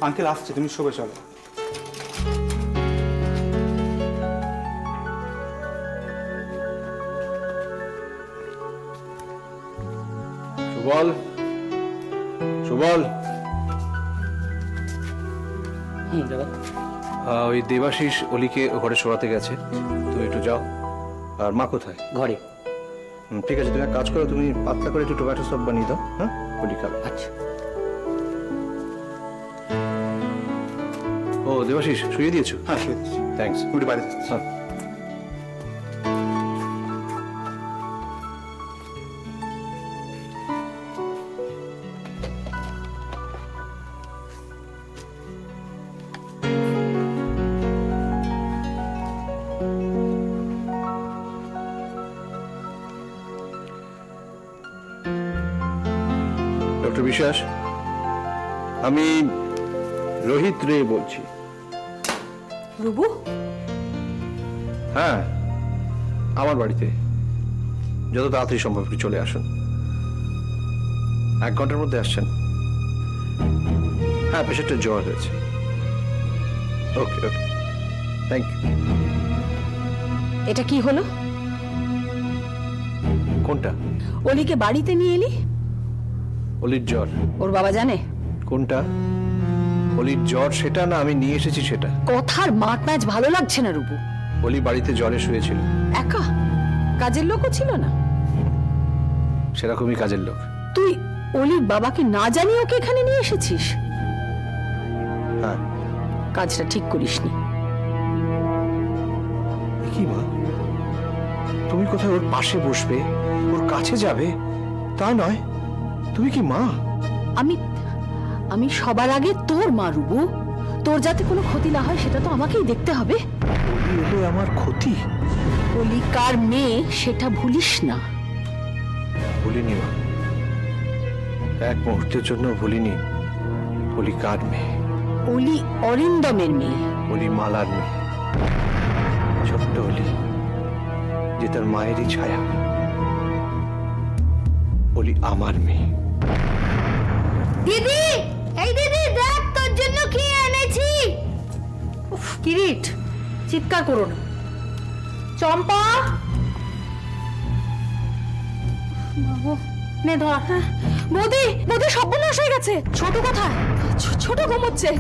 Uncle আসছে, তুমি শোবে চলো। সুবল, সুবল, ওই দেবাশিস অলিকে ঘরে শোয়াতে গেছে, তুমি একটু যাও। আর মা কোথায়? ঘরে। ঠিক আছে, তুমি এক কাজ করো, তুমি পাতলা করে একটু টমেটো সস বানিয়ে দাও। হ্যাঁ, অলি খাবে। আচ্ছা। ও দেবাশিস, শুয়ে দিয়েছো? হ্যাঁ শুয়ে দিচ্ছি। থ্যাঙ্কস। তুমি একটু বাইরে যাচ্ছি। হ্যাঁ। ডক্টর বিশ্বাস, আমি রোহিত রে বলছি। রুবু, হ্যাঁ, আমার বাড়িতে যত তাড়াতাড়ি সম্ভব একটু চলে আসুন। 1 ঘন্টার মধ্যে আসছেন? হ্যাঁ, পেশেন্টটা জ্বর হয়েছে। ওকে ওকে, থ্যাংক ইউ। এটা কি হলো? কোনটা? অলিকে বাড়িতে নিয়ে এলি? অলির জ্বর? ওর বাবা জানে? কোনটা? অলির জ্বর সেটা না আমি নিয়ে এসেছি সেটা? কথার মাঠ ম্যাচ ভালো লাগছে না রুবু। অলি বাড়িতে জ্বরে শুয়েছিল। একা? কাজের লোকও ছিল না? সেরকমই কাজের লোক। তুই অলির বাবাকে না জানিয়ে ওকে এখানে নিয়ে এসেছিস? হ্যাঁ। কাজটা ঠিক করিসনি। কি মা, তুমি কোথায় ওর পাশে বসবে, ওর কাছে যাবে তা নয়? তুমি কি মা? আমি আমি সবার আগে তোর মা রুবু। তোর যাতে কোনো ক্ষতি না হয় সেটা তো আমাকেই দেখতে হবে। অলি এলে আমার ক্ষতি? অলি কার মেয়ে সেটা ভুলিস না। ভুলিনি মা, এক মুহূর্তের জন্য ভুলিনি। অলি কার মেয়ে? অলি অরিন্দমের মেয়ে। অলি মালার মেয়ে, ছোট্ট অলি, যে তার মায়েরই ছায়া। অলি আমার মেয়ে। দিদি, এই দিদি দেখ তোর জন্য কি এনেছি। উফ, কিরিট, চিৎকার করো না। চম্পা, নে ধর। বৌদি, বৌদি সর্বনাশ হয়ে গেছে। ছোট কোথায়? ছোট ঘুমোচ্ছে।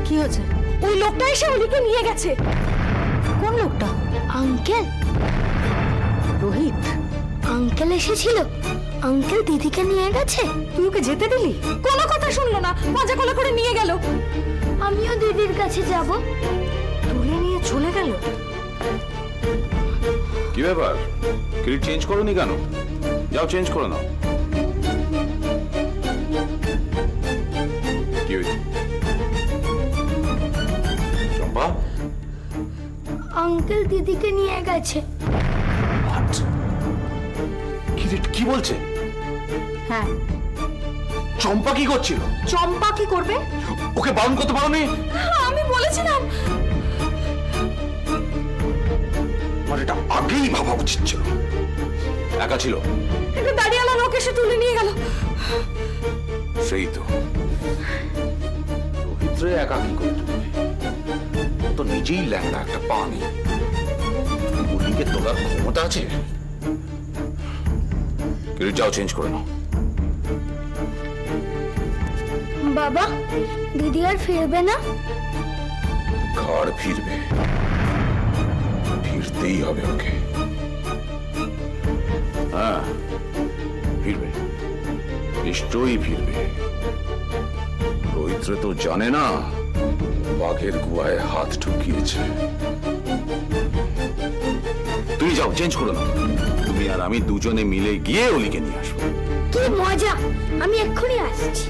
কি হয়েছে? ওই লোকটা এসে অলিকে নিয়ে গেছে। কোন লোকটা? আঙ্কেল, রোহিত। আঙ্কেল এসেছিল। আঙ্কেল দিদিকে নিয়ে গেছে। তুই ওকে যেতে দিলি? কোনো কথা শুনলো না, মজা কোলে করে নিয়ে গেল। আমিও দিদির কাছে যাব। তুলে নিয়ে চলে গেল। কি ব্যাপার, ক্রিট চেঞ্জ করোনি কেন? যাও চেঞ্জ করে নাও। কি হয়েছে চম্পা? আঙ্কেল দিদিকে নিয়ে গেছে। ক্রিট কি বলছে? হ্যাঁ। চম্পা কি করছিল? চম্পা কি করবে? ওকে বারণ করতে পারোনি? আমি বলেছিলাম। আমার এটা আগেই ভাবা উচিত ছিল। একা ছিল? একটা দাঁড়িয়ালা লোক এসে তুলে নিয়ে গেল। সেই তো, রোহিত্রে একা কি করে তুলবে? ও তো নিজেই ল্যাংড়া, একটা পা নেই। গুলিকে তোলার ক্ষমতা আছে? ক্রিট যাও চেঞ্জ করে নাও। বাবা, দিদি আর ফিরবে না? ঘর ফিরবে, ফিরতেই হবে ওকে। হ্যাঁ ফিরবে, নিশ্চয়ই ফিরবে। রোহিত্রে তো জানে না বাঘের গুহায় হাত ঢুকিয়েছে। তুমি যাও চেঞ্জ করে নাও। তুমি আর আমি দুজনে মিলে গিয়ে অলিকে নিয়ে আসবো। কি মজা, আমি এক্ষুনি আসছি।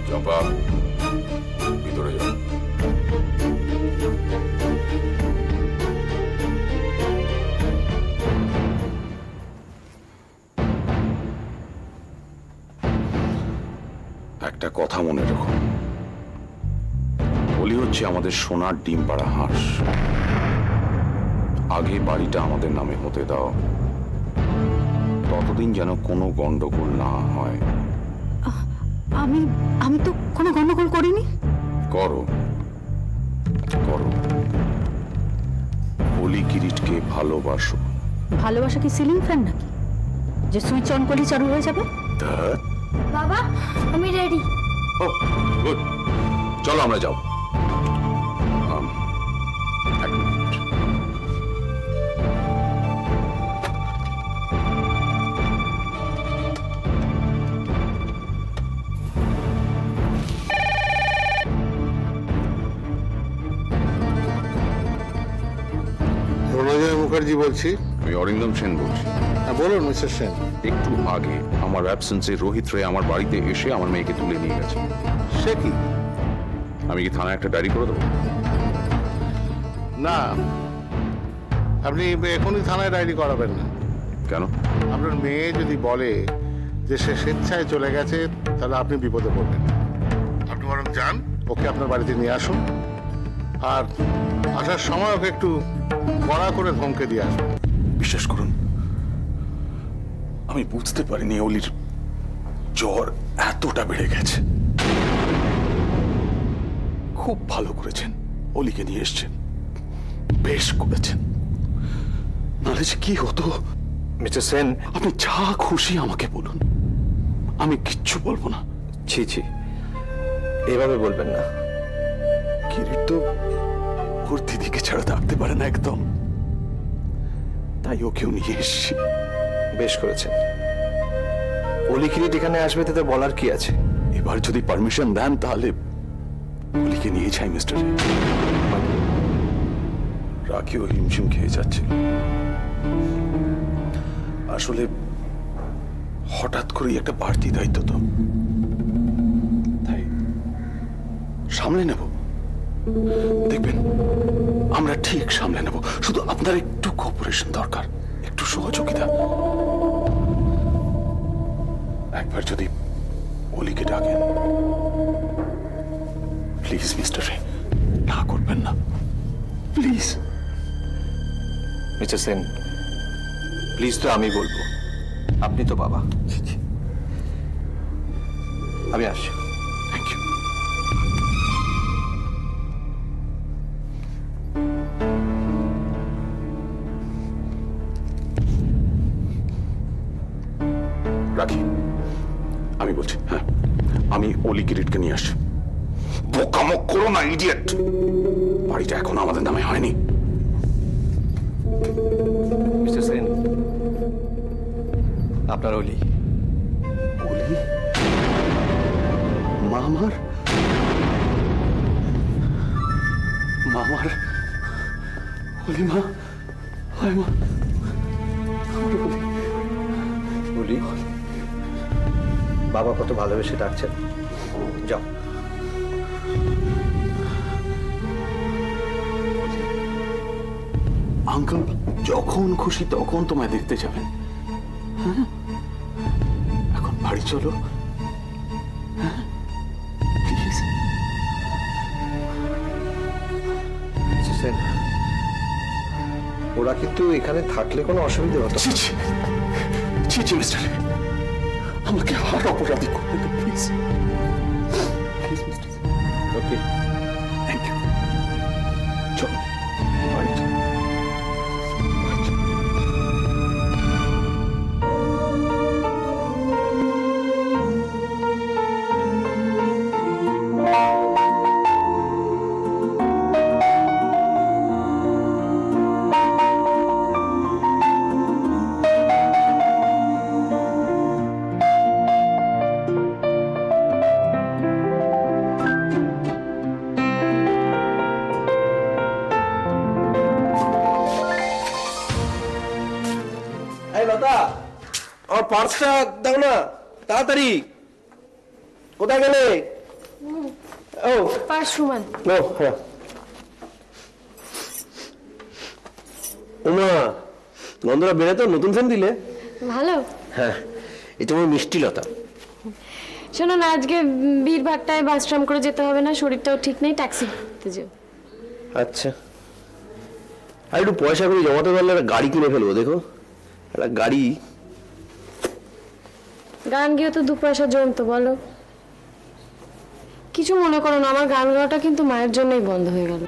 চম্পা, ভিতরে যাও। একটা কথা মনে রেখো, অলি হচ্ছে আমাদের সোনার ডিম পাড়া হাঁস। আগে বাড়িটা আমাদের নামে হতে দাও, ততদিন যেন কোনো গন্ডগোল না হয়। আমি আমি তো কোনো গন্ডগোল করিনি। করো করো, অলি কিরিটকে ভালোবাসো। ভালোবাসা কি সিলিং ফ্যান নাকি যে সুইচ অন করলে চালু হয়ে যাবে? ধ্যাৎ। বাবা আমি রেডি। ও গুড, চলো আমরা যাও। এক মিনিট। রণজয় মুখার্জি বলছি। আমি অরিন্দম সেন বলছি। হ্যাঁ বলুন মিস্টার সেন। একটু আগে আমার অ্যাবসেন্সে রোহিত রে আমার বাড়িতে এসে আমার মেয়েকে তুলে নিয়ে গেছে। সে কি? আমি কি থানায় একটা ডায়েরি করে দেবো? না, আপনি এখনই থানায় ডায়েরি করাবেন না। কেন? আপনার মেয়ে যদি বলে যে সে স্বেচ্ছায় চলে গেছে, তাহলে আপনি বিপদে পড়বেন। আপনি বরং যান, ওকে আপনার বাড়িতে নিয়ে আসুন, আর আসার সময় ওকে একটু কড়া করে ধমকে দিয়ে আসুন। বিশ্বাস করুন, আমি বুঝতে পারিনি অলির জ্বর এতটা বেড়ে গেছে। খুব ভালো করেছেন, অলিকে নিয়ে এসছেন, বেশ করেছেন। নাহলে যে কি হতো। মিস্টার সেন, আপনি যা খুশি আমাকে বলুন, আমি কিচ্ছু বলবো না। ছি ছি, এভাবে বলবেন না। কিরিট তো ওর দিদিকে ছাড়া থাকতে পারে না একদম, তাই ওকেও নিয়ে এসছি। বেশ করেছেন। অলি কিরিট এখানে আসবে তাতে বলার কি আছে? এবার যদি পারমিশন দেন তাহলে অলিকে নিয়ে যাই মিস্টার। রাখিও হিমশিম খেয়ে যাচ্ছিল। আসলে হঠাৎ করেই একটা বাড়তি দায়িত্ব তো, তাই সামলে নেব। দেখবেন আমরা ঠিক সামলে নেব, শুধু আপনার একটু কোঅপারেশন দরকার, একটু সহযোগিতা। একবার যদি অলিকে ডাকেন প্লিজ মিস্টার রে, না করবেন না প্লিজ। মিস্টার সেন, প্লিজ তো আমি বলবো, আপনি তো বাবা। আমি আসছি। Thank you. রাখি, আমি বলছি। হ্যাঁ, আমি অলি কিরিটকে নিয়ে আসছি। বোকামো করো না ইডিয়েট, বাড়িটা এখন আমাদের নামে হয়নি। মিস্টার সেন, আপনার অলি। অলি? মামার? মামার অলি? মা, হায় মা, আমার অলি। অলি, বাবা কত ভালোবেসে ডাকছেন। যাও। আঙ্কেল যখন খুশি তখন তোমায় দেখতে যাবেন। হ্যাঁ, এখন বাড়ি চলো। হ্যাঁ প্লিজ। মিস্টার সেন, ওরা কিন্তু এখানে থাকলে কোনো অসুবিধা হতো না। ছি ছি ছি ছি মিস্টার, আমাকে আর অপরাধী করবেন না please please mister. Okay, thank you. চলো বাড়ি চলো। এই লতা, আমার পার্সটা দাও না তাড়াতাড়ি। কোথায় গেলে? ও পার্স সুমান। নো, হ্যাঁ। উমা, গন্ধটা বেড়ে তো, নতুন ফ্যান দিলে? ভালো। হ্যাঁ, এটা আমার মিষ্টি লতা। শোনো না, আজকে বীরভাট্টায় বাসট্রাম করে যেতে হবে না, শরীরটাও ঠিক নেই, ট্যাক্সিতে যেও। আচ্ছা, আর একটু পয়সা করে জমাতে পারলে একটা গাড়ি কিনে ফেলবো। দেখো, একটা গাড়ি গান গেয়ে তো 2 পয়সা জমতো বলো। কিছু মনে করো না, আমার গান গাওয়াটা কিন্তু মায়ের জন্যই বন্ধ হয়ে গেল।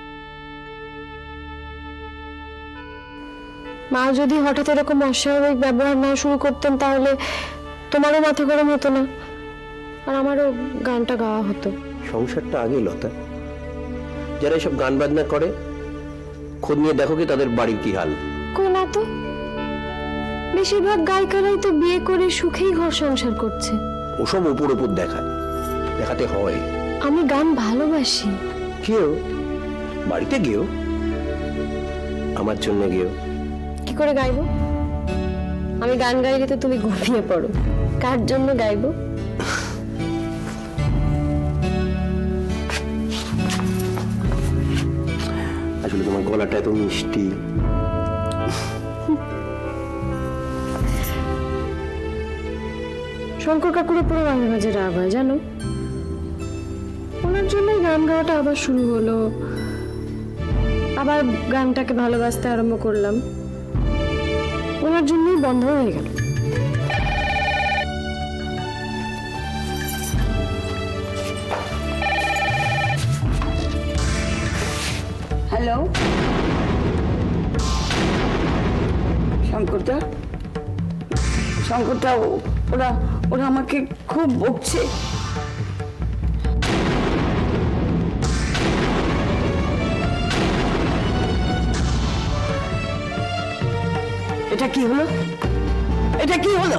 মা যদি হঠাৎ এরকম অস্বাভাবিক ব্যবহার না শুরু করতেন তাহলে তোমারও মাথা গরম হতো না, আর আমারও গানটা গাওয়া হতো। সংসারটা আগে লতা, যারা এসব গান বাজনা করে খোঁজ নিয়ে দেখো কি তাদের বাড়ির কি হাল। কই না তো, বেশিরভাগ গায়িকারাই তো বিয়ে করে সুখেই ঘর সংসার করছে। ওসব উপর উপর দেখাতে হয়। আমি গান ভালোবাসি। কেউ বাড়িতে গেও, আমার জন্য গেও। কি করে গাইবো? আমি গান গাইলে তো তুমি ঘুমিয়ে পড়ো, কার জন্য গাইবো? আসলে তোমার গলাটা এত মিষ্টি। শঙ্কর কাকুর পুরো মাঝে মাঝে রাগ হয় জানো, ওনার জন্যই গান গাওয়াটা আবার শুরু হলো। আবার গানটাকে ভালোবাসতে আরম্ভ করলাম, ওনার জন্যই বন্ধ হয়ে গেল। হ্যালো শঙ্করদা, শঙ্করদা, ওরা ওরা আমাকে খুব বকছে। এটা কি হলো? এটা কি হলো?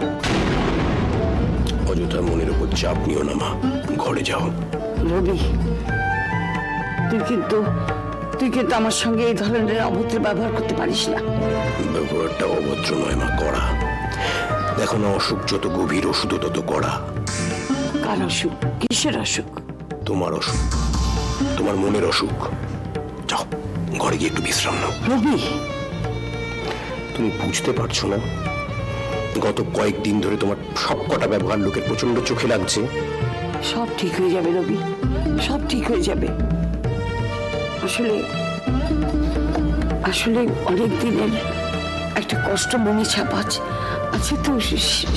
অযথা মনের উপর চাপ নিও না মা, ঘরে যাও। রবি, তুই কিন্তু আমার সঙ্গে এই ধরনের অভদ্র ব্যবহার করতে পারিস না। ব্যবহারটা অভদ্র নয় মা, কড়া। দেখো না, অসুখ যত গভীর ওষুধ তত কড়া। কার অসুখ? কিসের অসুখ? তোমার অসুখ, তোমার মনের অসুখ। যাও ঘরে গিয়ে একটু বিশ্রাম নাও। রবি, তুমি বুঝতে পারছো না, গত কয়েকদিন ধরে তোমার সব কটা ব্যবহার লোকের প্রচন্ড চোখে লাগছে। সব ঠিক হয়ে যাবে রবি, সব ঠিক হয়ে যাবে। আসলে অনেক দিনের একটা কষ্ট মনে ছাপ আছে তো,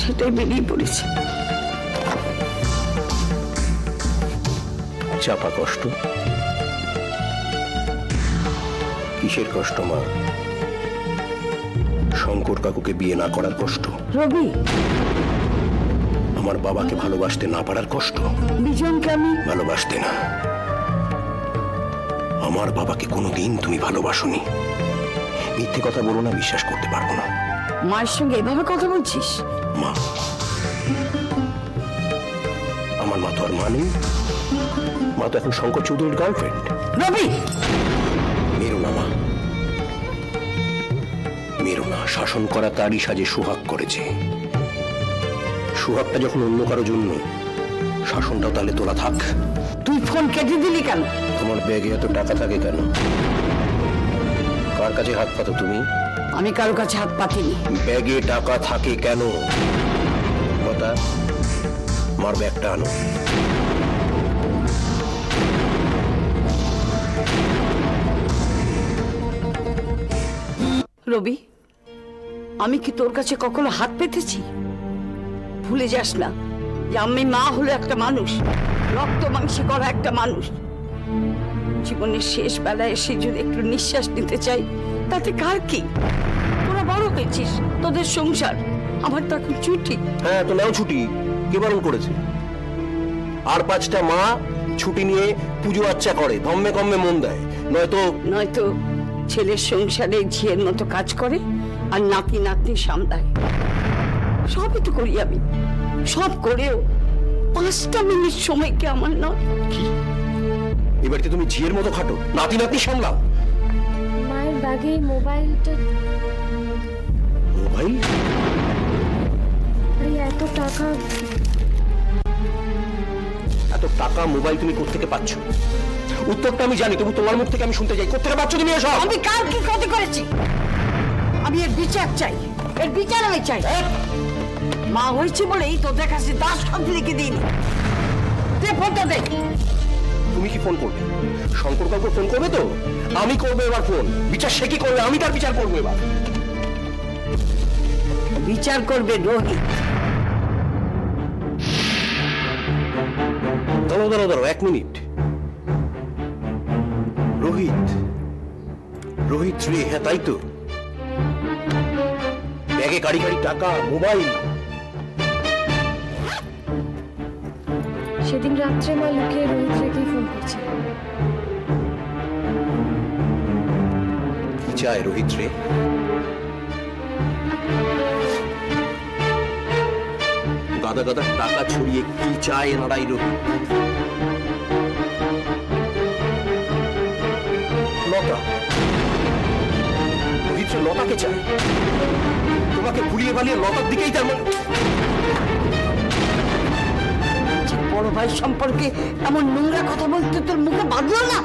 সেটাই বেরিয়ে পড়েছে। চাপা কষ্ট? কিসের কষ্ট মা? শঙ্কর কাকুকে বিয়ে না করার কষ্ট? রবি, আমার বাবাকে ভালোবাসতে না পারার কষ্ট? বিজনকে আমি ভালোবাসতে না, আমার বাবাকে কোনোদিন তুমি ভালোবাসোনি। মিথ্যে কথা বলো না, বিশ্বাস করতে পারবো না। মায়ের সঙ্গে এভাবে কথা বলছিস? মা, আমার মা তো আর মা নেই। মা তো এখন শঙ্কর চৌধুরীর গার্লফ্রেন্ড। রবি, মেরো না মা, মেরো না। শাসন করা তারই সাজে সোহাগ করেছে। সোহাগটা যখন অন্য কারো জন্য, শাসনটাও তাহলে তোলা থাক। তুই ফোন কেটে দিলি কেন? তোমার ব্যাগে এত টাকা থাকে কেন? কার কাছে হাত পাতো তুমি? আমি কারো কাছে হাত পাতিনি। ব্যাগে টাকা থাকে কেন? কথা, আমার ব্যাগটা আনো। রবি, আমি কি তোর কাছে কখনো হাত পেতেছি? ভুলে যাস না যে আমি মা হলো একটা মানুষ, রক্ত মাংসে করা একটা মানুষ। জীবনের শেষ বেলায় এসে যদি একটু নিঃশ্বাস নিতে চাই, তাতে কার কি? তোরা বড় হয়েছিস, তোদের সংসার, আমার তো এখন ছুটি। হ্যাঁ, তো নাও ছুটি। কে বারণ করেছে? আর 5টা মা ছুটি নিয়ে পুজো আচ্চা করে, ধম্মে কম্মে মন দেয়। নয়তো ছেলের সংসারে ঝিয়ের মতো কাজ করে আর নাতি নাতনি সামলায়। সবই তো করি আমি, সব করেও 5টা মিনিট সময় কি আমার নয়? কি এবারে তুমি ঝিয়ের মতো খাটো, নাতি নাতনি সামলাও? মায়ের ব্যাগে মোবাইলটা, মোবাইল? এত টাকা, এত টাকা মোবাইল তুমি কোত্থেকে পাচ্ছ? উত্তরটা আমি জানি, তবু তোমার মুখ থেকে আমি শুনতে চাই, কোত্থেকে পাচ্ছ তুমি এসব? আমি কার কি ক্ষতি করেছি? আমি এর বিচার চাই, এর বিচার আমি চাই। মা হয়েছে বলেই তোদের কাছে দাস সব লিখে দিইনি। তুই ফোনটা দে। তুমি কি ফোন করবে? শঙ্কর কাকু ফোন করবে তো? আমি করবো এবার ফোন। বিচার সে কি করবে? আমি তার বিচার করবো এবার। বিচার করবে রোহিত। দাঁড়াও দাঁড়াও দাঁড়াও, 1 মিনিট। রোহিত, রোহিত রে, হ্যাঁ তাই তো। ব্যাগে গাড়ি গাড়ি টাকা, মোবাইল। সেদিন রাত্রে মা লুকিয়ে রোহিত রেখেই ফোন করছিল। কি চায় রোহিত রে? গাদা গাদা টাকা ছড়িয়ে কি চায় এনারাই রোহিত? লতা, রোহিত রে লতাকে চায়। তোমাকে ভুলিয়ে ভালিয়ে লতার দিকেই তার মানে। যে বড় ভাই সম্পর্কে এমন নোংরা কথা বলতে তোর মুখে বাঁধলো না?